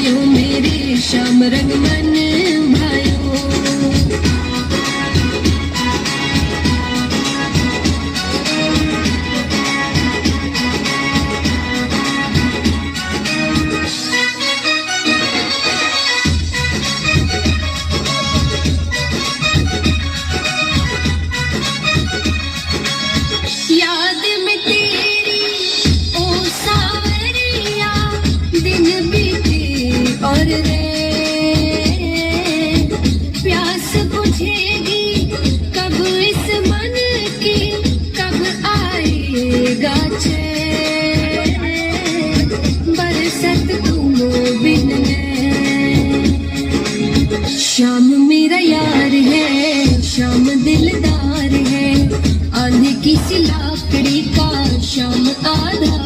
भाइयों मेरे श्याम रंगमन भाइयों। याद में तेरी ओ सावरिया दिन बीते और रे, प्यास बुझेगी कब इस मन की, कब आएगा चैन, बरसत तुम बिन मैं। श्याम मेरा यार है, श्याम दिलदार है, आंधी की सी लाकड़ी का श्याम आधा